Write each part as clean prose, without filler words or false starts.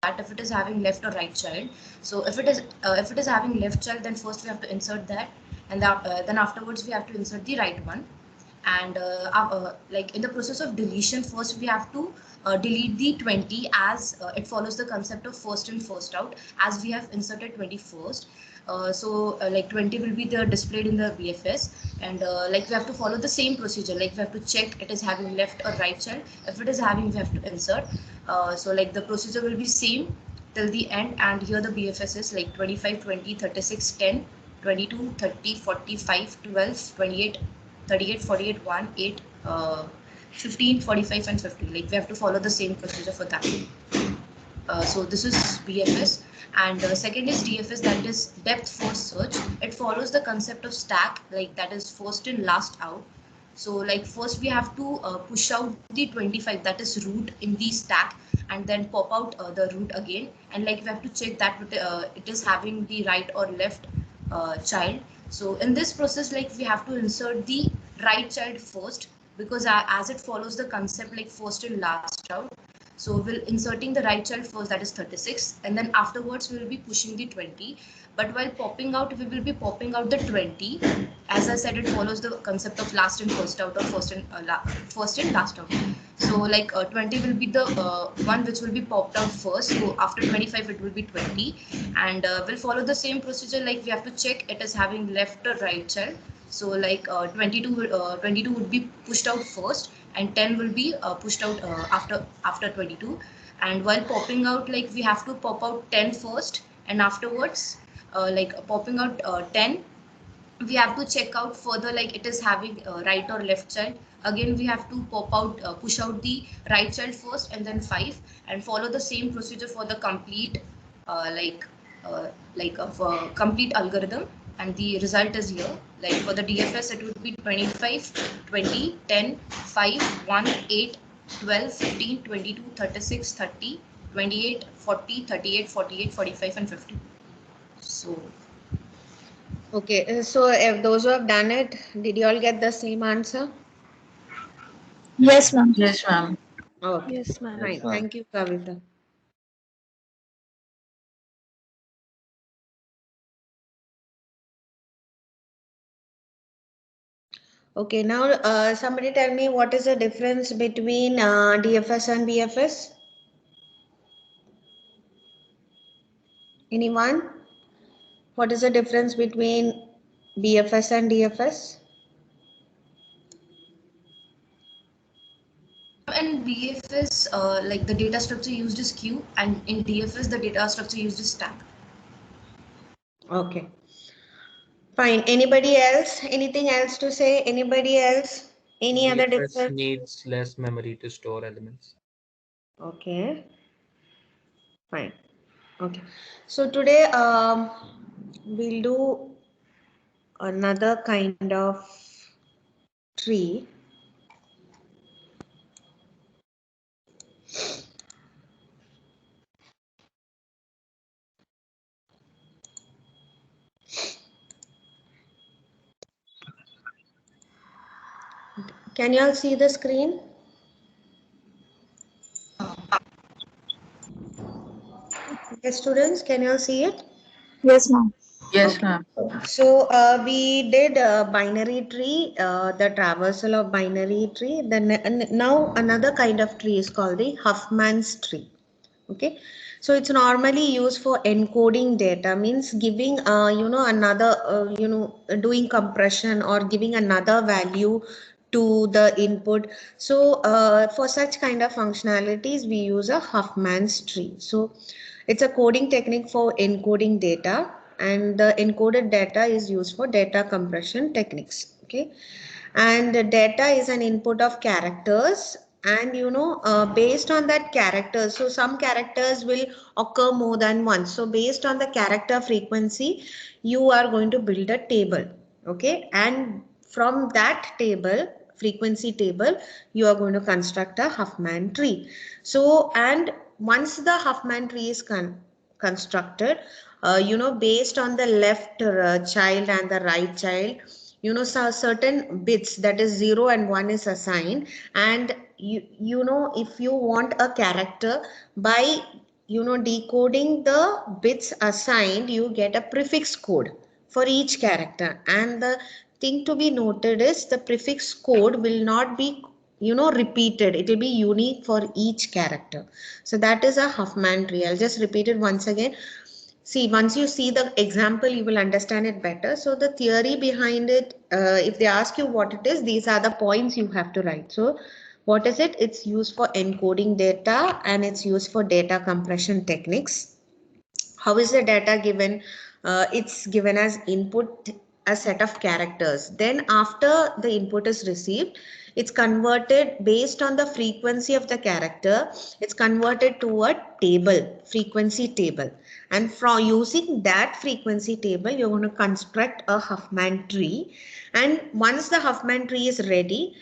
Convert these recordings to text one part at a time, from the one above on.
if it is having left or right child. So if it is having left child, then first we have to insert that, and then afterwards we have to insert the right one. And like in the process of deletion, first we have to delete the 20, as it follows the concept of first in first out, as we have inserted 21st. Like 20 will be the displayed in the BFS, and like we have to follow the same procedure. Like we have to check it is having left or right child. If it is having, we have to insert. So like the procedure will be same till the end, and here the BFS is like 25, 20, 36, 10, 22, 30, 45, 12, 28, 38, 48, 1, 8, 15, 45, and 50. Like we have to follow the same procedure for that. So this is BFS, and second is DFS, that is depth first search. It follows the concept of stack, like that is first in last out. So like first we have to push out the 25, that is root in the stack, and then pop out the root again, and like we have to check that it is having the right or left child. So in this process, like we have to insert the right child first, because as it follows the concept like first in last out. So we'll inserting the right child first, that is 36, and then afterwards we will be pushing the 20. But while popping out, we will be popping out the 20. As I said, it follows the concept of last in first out, or first in last out. So like 20 will be the one which will be popped out first. So after 25, it will be 20, and we'll follow the same procedure. Like we have to check it is having left or right child. So like 22 would be pushed out first, and 10 will be pushed out after 22. And while popping out, like we have to pop out 10 first, and afterwards like popping out 10, we have to check out further like it is having right or left child. Again we have to pop out push out the right child first, and then 5, and follow the same procedure for the complete uh, like for complete algorithm. And the result is here. Like for the DFS, it would be 25, 20, 10, 5, 1, 8, 12, 15, 22, 36, 30, 28, 40, 38, 48, 45, and 50. So Okay, so if those who have done it, did you all get the same answer? Yes, ma'am. Yes, ma'am. Okay, Yes, ma'am. fine. Yes, ma'am. Thank you, Kavita. Okay, now somebody tell me what is the difference between DFS and BFS? Anyone? What is the difference between BFS and DFS? in BFS, like the data structure used is queue, and in DFS, the data structure used is stack. Okay, fine. Anybody else? Anything else to say? Anybody else? Any other BFS difference? needs less memory to store elements. Okay, fine. Okay, so today we'll do another kind of tree. Can you all see the screen? Okay, students, can you all see it? Yes, ma'am. Yes, Okay. ma'am. So we did a binary tree, the traversal of binary tree. Then now another kind of tree is called the Huffman's tree. Okay, so it's normally used for encoding data, means giving another doing compression or giving another value to the input. So for such kind of functionalities we use a Huffman's tree. So it's a coding technique for encoding data, and the encoded data is used for data compression techniques. Okay, and the data is an input of characters, and based on that character, so some characters will occur more than once. So based on the character frequency, you are going to build a table. Okay, and from that table, frequency table, you are going to construct a Huffman tree. So, and once the Huffman tree is constructed, based on the left child and the right child, so certain bits, that is 0 and 1, is assigned. And if you want a character, by decoding the bits assigned, you get a prefix code for each character. And the thing to be noted is the prefix code will not be repeated. It will be unique for each character. So that is a Huffman tree. I'll just repeat it once again. See, once you see the example, you will understand it better. So the theory behind it, if they ask you what it is, these are the points you have to write. So what is it? It's used for encoding data and it's used for data compression techniques. How is the data given? It's given as input, a set of characters. Then after the input is received, it's converted based on the frequency of the character. It's converted to a table, frequency table. And from using that frequency table, you're going to construct a Huffman tree. And once the Huffman tree is ready,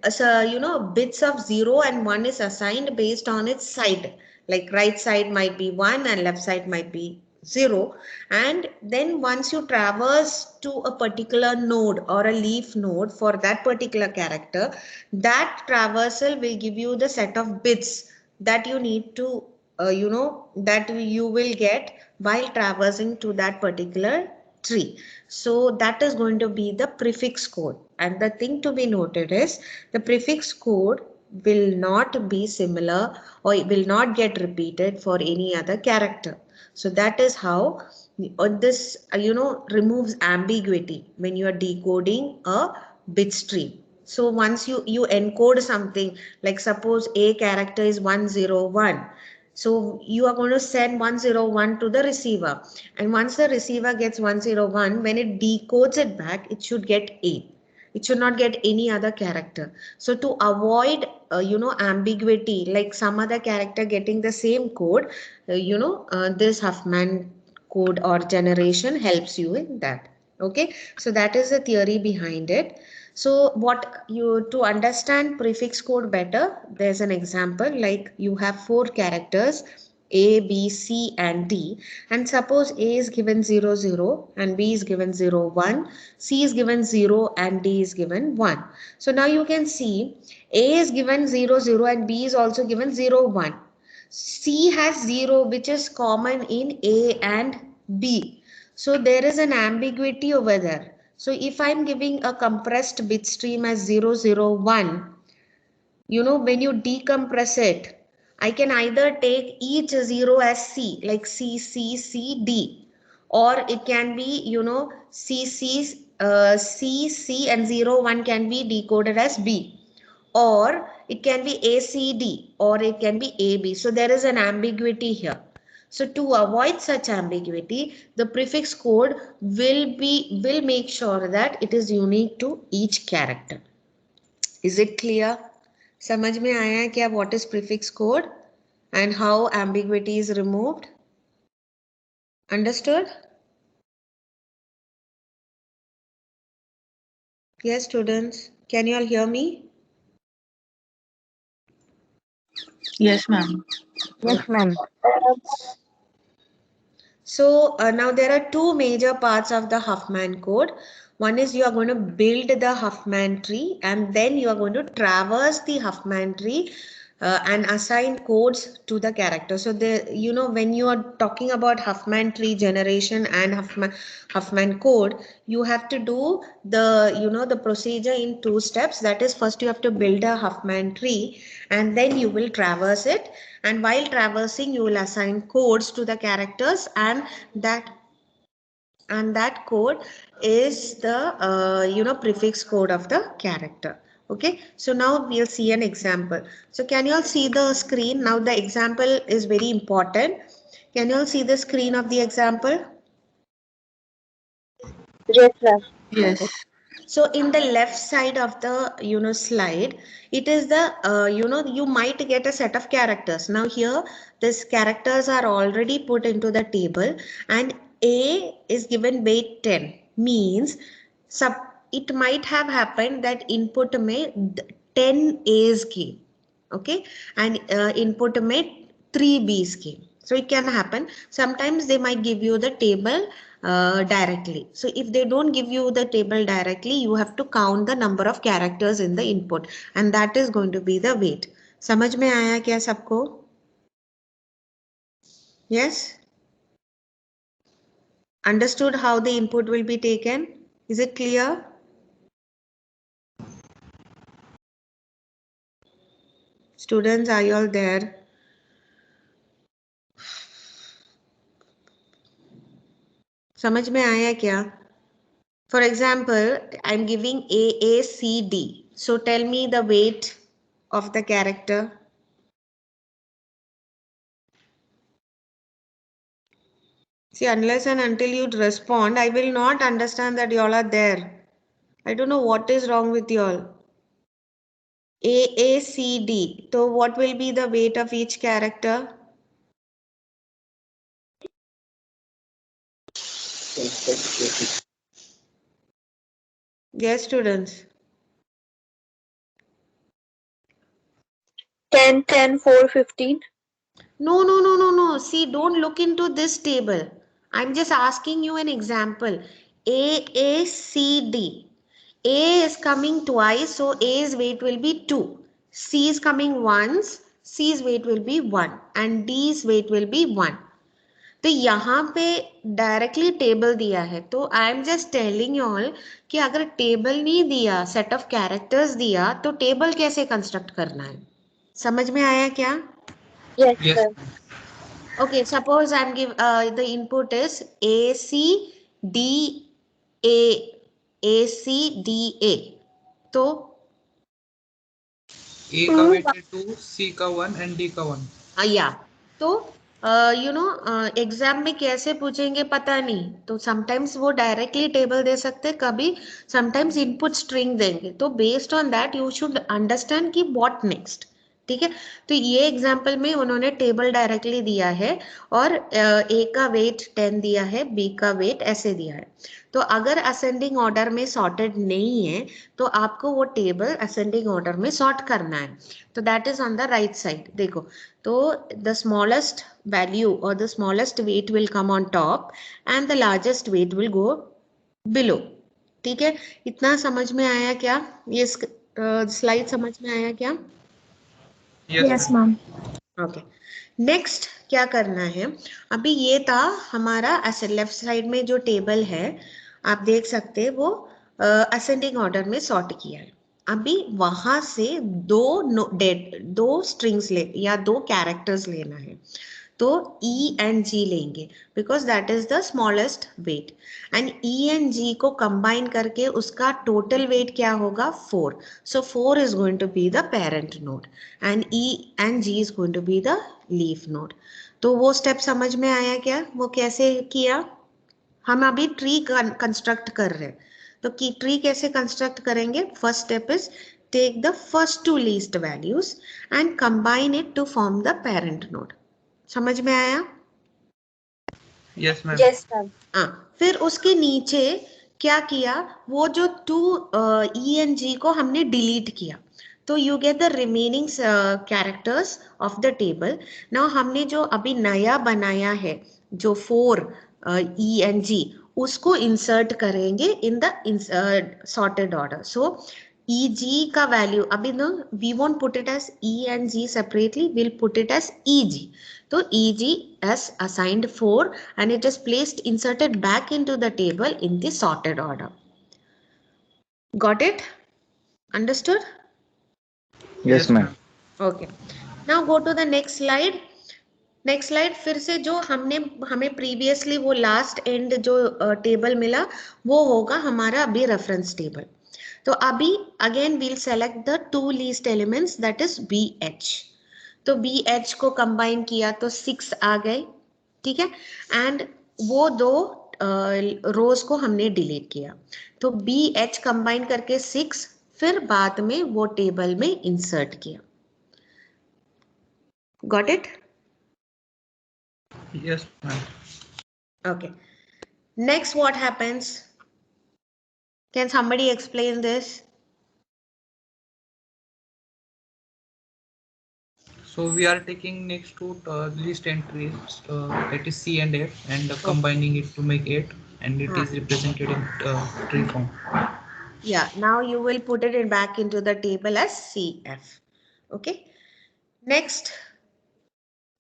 so bits of 0 and 1 is assigned based on its side. Like right side might be 1 and left side might be 0. And then once you traverse to a particular node or a leaf node for that particular character, that traversal will give you the set of bits that you need to that you will get while traversing to that particular tree. So that is going to be the prefix code. And the thing to be noted is the prefix code will not be similar or it will not get repeated for any other character. So that is how this removes ambiguity when you are decoding a bit stream. So once you encode something, like suppose a character is 101, so you are going to send 101 to the receiver, and once the receiver gets 101, when it decodes it back, it should get A. It should not get any other character. So to avoid ambiguity, like some other character getting the same code, this Huffman code or generation helps you in that. Okay, so that is the theory behind it. So to understand prefix code better, there's an example. Like you have 4 characters A, B, C and D, and suppose A is given 0, 0 and B is given 0, 1, C is given 0 and D is given 1. So now you can see A is given 0, 0 and B is also given 0, 1. C has 0 which is common in A and B. So there is an ambiguity over there. So if I'm giving a compressed bit stream as 001, when you decompress it, I can either take each 0 as C, like C, C, C, D, or it can be, C, C, C, C and 01 can be decoded as B, or it can be ACD, or it can be AB. So there is an ambiguity here. So to avoid such ambiguity, the prefix code will make sure that it is unique to each character. Is it clear? समझ में आया है क्या what is prefix code and how ambiguity is removed? Understood? Yes, students. Can you all hear me? Yes, ma'am. Yes, ma'am. So now there are 2 major parts of the Huffman code. One is you are going to build the Huffman tree, and then you are going to traverse the Huffman tree and assign codes to the character. So when you are talking about Huffman tree generation and Huffman code, you have to do the procedure in 2 steps. That is, first you have to build a Huffman tree and then you will traverse it. And while traversing, you will assign codes to the characters, and that code is the prefix code of the character. Okay, so now we'll see an example. So can you all see the screen? Now the example is very important. Can you all see the screen of the example? Yes, ma'am. Yes. So in the left side of the slide, it is the you might get a set of characters. Now here these characters are already put into the table, and A is given weight 10, means it might have happened that input may 10 A's came, okay, and input may 3 B's came. So it can happen. Sometimes they might give you the table directly. So if they don't give you the table directly, you have to count the number of characters in the input, and that is going to be the weight. समझ में आया क्या सबको? Yes? Understood how the input will be taken? Is it clear? Students, are you all there? समझ में आया क्या? For example, I'm giving A, C, D. So tell me the weight of the character. See, unless and until you respond, I will not understand that you all are there. I don't know what is wrong with you all. A, C, D. So what will be the weight of each character? Yes, students. 10, 10, 4, 15. No. See, don't look into this table. I'm just asking you an example. A, C, D. A is coming twice, so A's weight will be 2. C is coming once, C's weight will be 1 and D's weight will be 1. तो यहाँ पे directly table दिया है, तो I am just telling you all कि अगर table नहीं दिया, सेट ऑफ कैरेक्टर्स दिया, तो टेबल कैसे कंस्ट्रक्ट करना है? समझ में आया क्या? Yes, Yes. ma'am. Okay, suppose I'm give the input is A C D A C D A. तो A का weight है 2, C का 1 and D का 1. या तो एग्जाम में कैसे पूछेंगे पता नहीं, तो समटाइम्स वो डायरेक्टली टेबल दे सकते, कभी समटाइम्स इनपुट स्ट्रिंग देंगे, तो based on that you should understand कि व्हाट नेक्स्ट. ठीक है, तो ये एग्जाम्पल में उन्होंने टेबल डायरेक्टली दिया है और ए का वेट 10 दिया है, बी का वेट ऐसे दिया है. तो अगर असेंडिंग ऑर्डर में सॉर्टेड नहीं है तो आपको वो टेबल असेंडिंग ऑर्डर में सॉर्ट करना है. तो that is on the right side. देखो, तो the smallest value or the smallest weight will come on top and the largest weight will go below. ठीक है, इतना समझ में आया क्या? ये स्लाइड समझ में आया क्या? Yes, ma'am. ओके, नेक्स्ट क्या करना है? अभी ये था हमारा लेफ्ट साइड में जो टेबल है, आप देख सकते हैं वो असेंडिंग ऑर्डर में सॉर्ट किया है. अभी वहां से दो स्ट्रिंग्स ले या दो कैरेक्टर्स लेना है, तो E and G लेंगे because that is the smallest weight, and E and G को कंबाइन करके उसका टोटल वेट क्या होगा? 4. So 4 is going to be the parent node and E and G is going to be the leaf node. तो वो step समझ में आया क्या? वो कैसे किया? हम अभी ट्री कंस्ट्रक्ट कर रहे हैं, तो की ट्री कैसे कंस्ट्रक्ट करेंगे? First step is take the first two least values and combine it to form the parent node. समझ में आया? Yes, ma'am. Yes, ma'am. फिर उसके नीचे क्या किया? वो जो 2 E and G को हमने डिलीट किया, तो you get the remaining characters of the table. Now हमने जो अभी नया बनाया है, जो 4 E and G, उसको इंसर्ट करेंगे in the sorted order. So EG का वैल्यू अभी ना, we won't put it as E and G separately, will put it as EG. So EG is assigned 4 and it is placed inserted back into the table in the sorted order. Got it? Understood? Yes, ma'am. Okay. Now go to the next slide. Next slide फिर से जो हमें previously वो last and जो table मिला वो होगा हमारा अभी रेफरेंस टेबल. तो अभी again we'll select the 2 least elements, that is BH. तो BH को कंबाइन किया तो 6 आ गए. ठीक है, एंड वो 2 रोज को हमने डिलीट किया, तो BH कंबाइन करके 6, फिर बाद में वो टेबल में इंसर्ट किया. Got it? Yes, ma'am. Okay. Next, what happens? Can somebody explain this? So we are taking next two list entries, that is C and F, and combining it to make 8, and it is represented in tree form. Yeah, now you will put it in back into the table as CF. Okay. Next,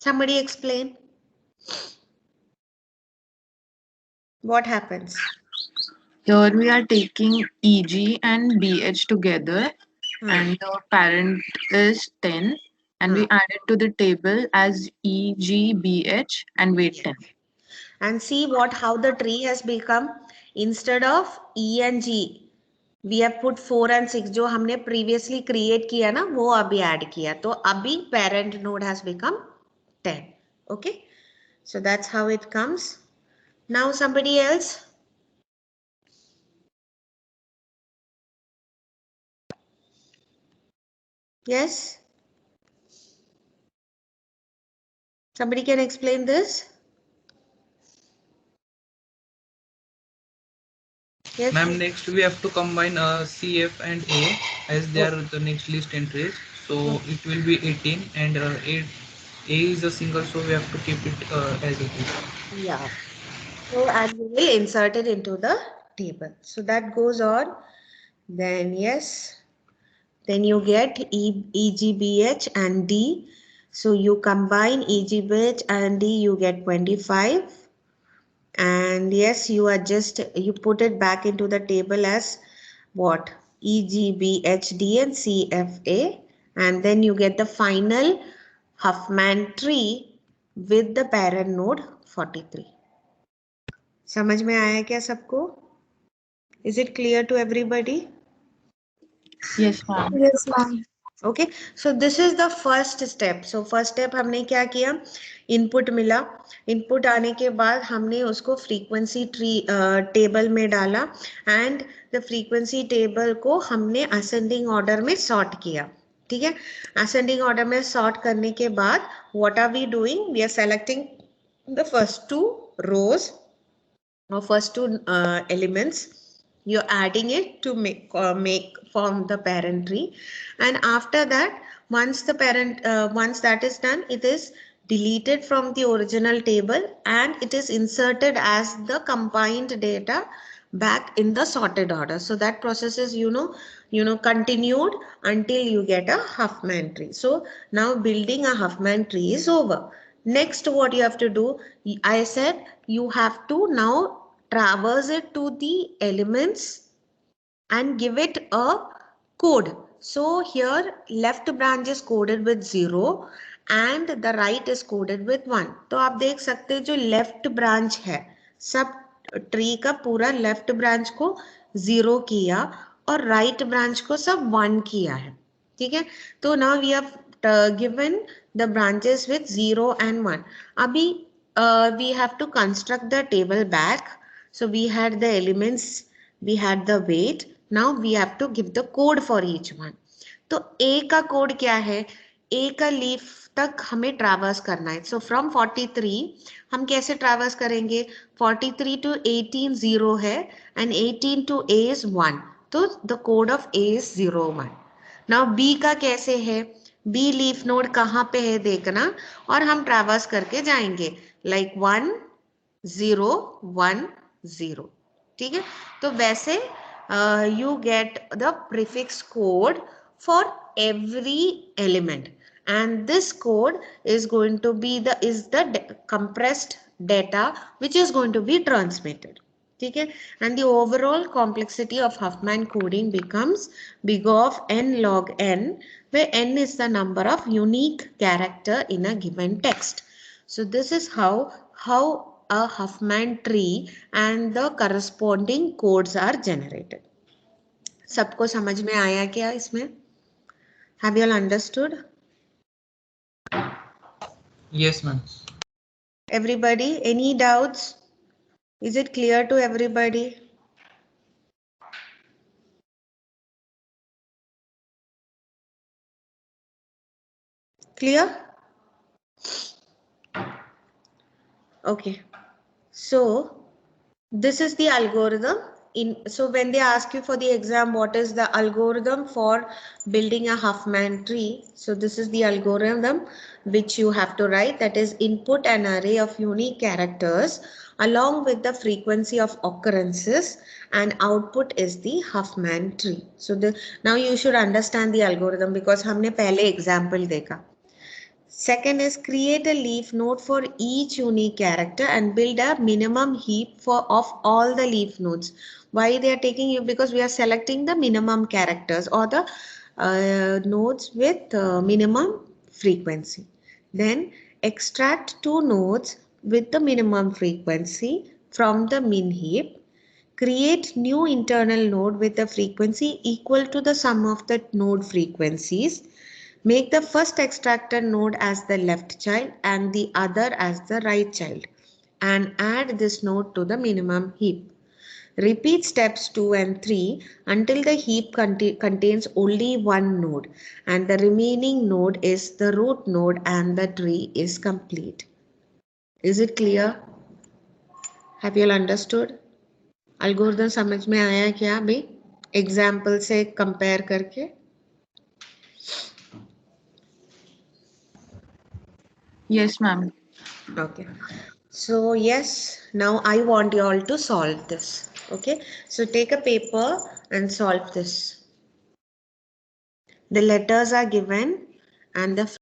somebody explain. What happens? Here we are taking EG and BH together, and the parent is 10, and we add it to the table as EG, BH, and weight 10. And see how the tree has become. Instead of E and G, we have put 4 and 6 जो हमने previously create किया ना, वो अभी add किया. तो अभी parent node has become 10. Okay. So that's how it comes. Now somebody else. Yes. Somebody can explain this? Yes. Ma'am, next we have to combine C, F and A as they are the next list entries. So it will be 18 and A is a single, so we have to keep it as it is. Yeah. So and we will insert it into the table. So that goes on. Then yes. Then you get EGBH and D. So you combine EGBH and D, you get 25. And yes, you adjust, you put it back into the table as what? EGBHD and CFA. And then you get the final Huffman tree with the parent node 43. समझ में आया क्या सबको? Is it clear to everybody? Yes, ma'am. Yes, ma'am. Okay, so this is the first step. So first step हमने क्या किया? Input मिला. Input आने के बाद हमने उसको frequency tree table में डाला and the frequency table को हमने ascending order में sort किया. ठीक है? Ascending order में sort करने के बाद what are we doing? We are selecting the first two rows or first two elements. You're adding it to make form the parent tree, and after that once that is done, it is deleted from the original table and it is inserted as the combined data back in the sorted order. So that process is continued until you get a Huffman tree. So now building a Huffman tree is over. Next, what you have to do, I said you have to now traverse it to the elements and give it a code. So here left branch is coded with 0 and the right is coded with 1. तो आप देख सकते हैं जो left branch है, सब tree का पूरा left branch को 0 किया और right branch को सब 1 किया है. ठीक है? तो now we have given the branches with 0 and 1. अभी we have to construct the table back. So we had the elements, we had the weight. Now we have to give the code for each one. तो A का code क्या है? A का leaf तक हमें traverse करना है. So from 43 हम कैसे ट्रैवर्स करेंगे? 43 to 18 0 है and 18 to A is 1. तो the code of A is 0 1. Now B का कैसे है? B लीफ नोड कहाँ पे है देखना और हम ट्रैवर्स करके जाएंगे like 1 0 1 0. ठीक है? तो वैसे you get the prefix code for every element, and this code is going to be the compressed data which is going to be transmitted. ठीक है? And the overall complexity of Huffman coding becomes big of n log n, where n is the number of unique character in a given text. So this is how a Huffman tree and the corresponding codes are generated. सबको समझ में आया क्या इसमें? Have you all understood? Yes, ma'am. Everybody, any doubts? Is it clear to everybody? Clear? Okay. So this is the algorithm. So when they ask you for the exam, what is the algorithm for building a Huffman tree? So this is the algorithm which you have to write, that is input an array of unique characters along with the frequency of occurrences, and output is the Huffman tree. So now you should understand the algorithm because हमने पहले example देखा. Second is create a leaf node for each unique character and build a minimum heap of all the leaf nodes. Why they are taking you? Because we are selecting the minimum characters or the nodes with minimum frequency. Then extract two nodes with the minimum frequency from the min heap. Create new internal node with a frequency equal to the sum of the node frequencies. Make the first extracted node as the left child and the other as the right child and add this node to the minimum heap. Repeat steps 2 and 3 until the heap contains only one node and the remaining node is the root node and the tree is complete. Is it clear? Have you all understood? Algorithm समझ में आया क्या अभी? Example से compare करके? Yes, ma'am. Okay. So yes, now I want you all to solve this. Okay. So take a paper and solve this. The letters are given and the